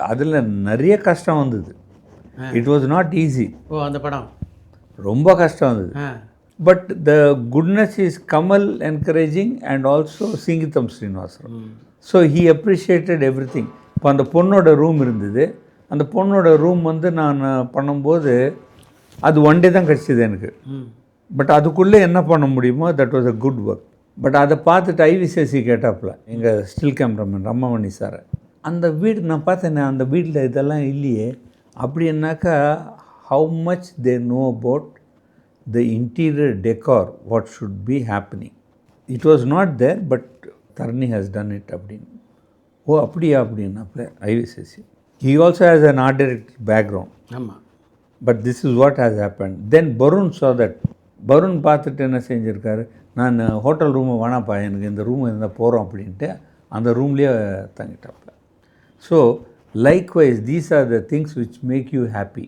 அதில் நிறைய கஷ்டம் வந்தது. It was not easy. அந்த படம் ரொம்ப கஷ்டம் வந்தது. But the goodness is Kamal encouraging and also Singeetham Srinivasan. So he appreciated everything. இப்போ அந்த பொண்ணோட ரூம் இருந்தது. அந்த பொண்ணோட ரூம் வந்து நான் பண்ணும்போது அது ஒன் டே தான் கிடச்சிது எனக்கு. பட் அதுக்குள்ளே என்ன பண்ண முடியுமோ that was a good work. But அதை பார்த்துட்டு ஐவிசேசி கேட்டாப்புல எங்கள் ஸ்டில் கேமராமேன் ரம்மமணி சாரை, அந்த வீடு நான் பார்த்தேன், அந்த வீட்டில் இதெல்லாம் இல்லையே அப்படின்னாக்கா how much they know about the interior decor what should be happening. It was not there but Tharani has done it அப்படின்னு. ஓ அப்படியா அப்படின்னாப்புல ஐவிசேசி. He also has an art director background. ஆமாம். But this is what has happen. Then Barun saw that. Barun பார்த்துட்டு என்ன செஞ்சுருக்காரு, நான் ஹோட்டல் ரூமு வேணாப்பா, எனக்கு இந்த ரூம் இருந்தால் போகிறோம் அப்படின்ட்டு அந்த ரூம்லேயே தங்கிட்டாப்புல. So likewise these are the things which make you happy.